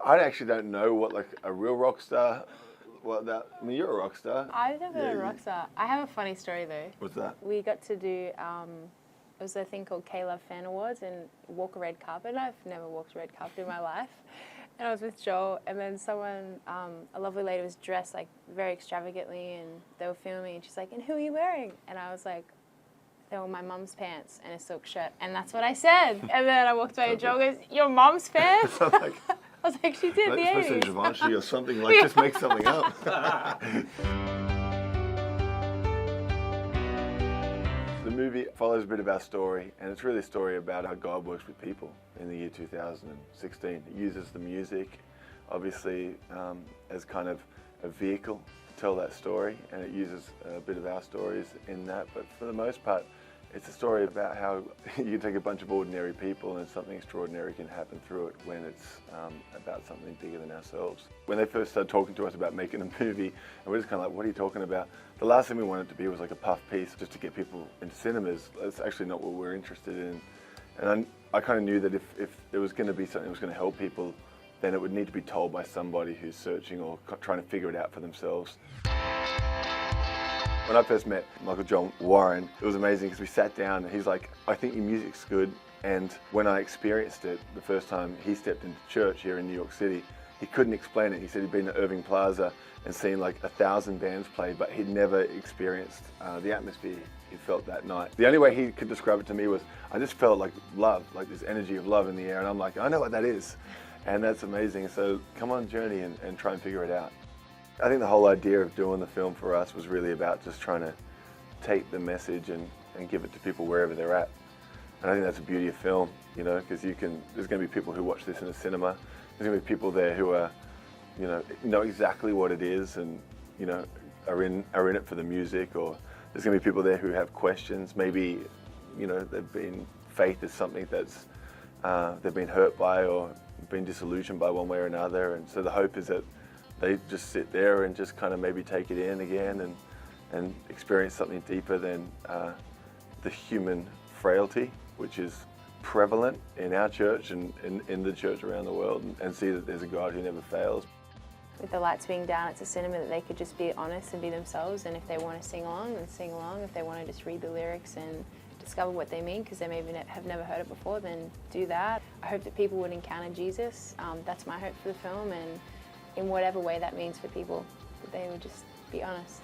I actually don't know what like a real rock star. I mean, you're a rock star. I've never been a rock star. I have a funny story though. What's that? We got to do, it was a thing called K-Love Fan Awards and walk a red carpet. I've never walked a red carpet in my life. And I was with Joel, and then someone, a lovely lady was dressed like very extravagantly, and they were filming, and she's like, and who are you wearing? And I was like, they were my mum's pants and a silk shirt. And that's what I said. And then I walked by and Joel goes, your mum's pants? I was like, she did the 80s. Especially Givenchy or something, like just make something up. The movie follows a bit of our story, and it's really a story about how God works with people in the year 2016. It uses the music, obviously, as kind of a vehicle to tell that story, and it uses a bit of our stories in that, but for the most part, it's a story about how you take a bunch of ordinary people and something extraordinary can happen through it when it's about something bigger than ourselves. When they first started talking to us about making a movie, and we're just kind of like, what are you talking about? The last thing we wanted to be was like a puff piece just to get people into cinemas. That's actually not what we're interested in. And I kind of knew that if there was going to be something that was going to help people, then it would need to be told by somebody who's searching or trying to figure it out for themselves. When I first met Michael John Warren, it was amazing because we sat down and he's like, I think your music's good. And when I experienced it the first time he stepped into church here in New York City, he couldn't explain it. He said he'd been to Irving Plaza and seen like 1,000 bands play, but he'd never experienced the atmosphere he felt that night. The only way he could describe it to me was, I just felt like love, like this energy of love in the air. And I'm like, I know what that is. And that's amazing. So come on journey and try and figure it out. I think the whole idea of doing the film for us was really about just trying to take the message and give it to people wherever they're at. And I think that's the beauty of film, you know, because there's going to be people who watch this in a cinema. There's going to be people there who are, know exactly what it is and, are in it for the music, or there's going to be people there who have questions. Maybe, faith is something that's they've been hurt by or been disillusioned by one way or another. And so the hope is that they just sit there and just kind of maybe take it in again and experience something deeper than the human frailty, which is prevalent in our church and in the church around the world, and see that there's a God who never fails. With the lights being down, it's a cinema that they could just be honest and be themselves, and if they want to sing along, then sing along. If they want to just read the lyrics and discover what they mean because they maybe have never heard it before, then do that. I hope that people would encounter Jesus. That's my hope for the film, and in whatever way that means for people, that they would just be honest.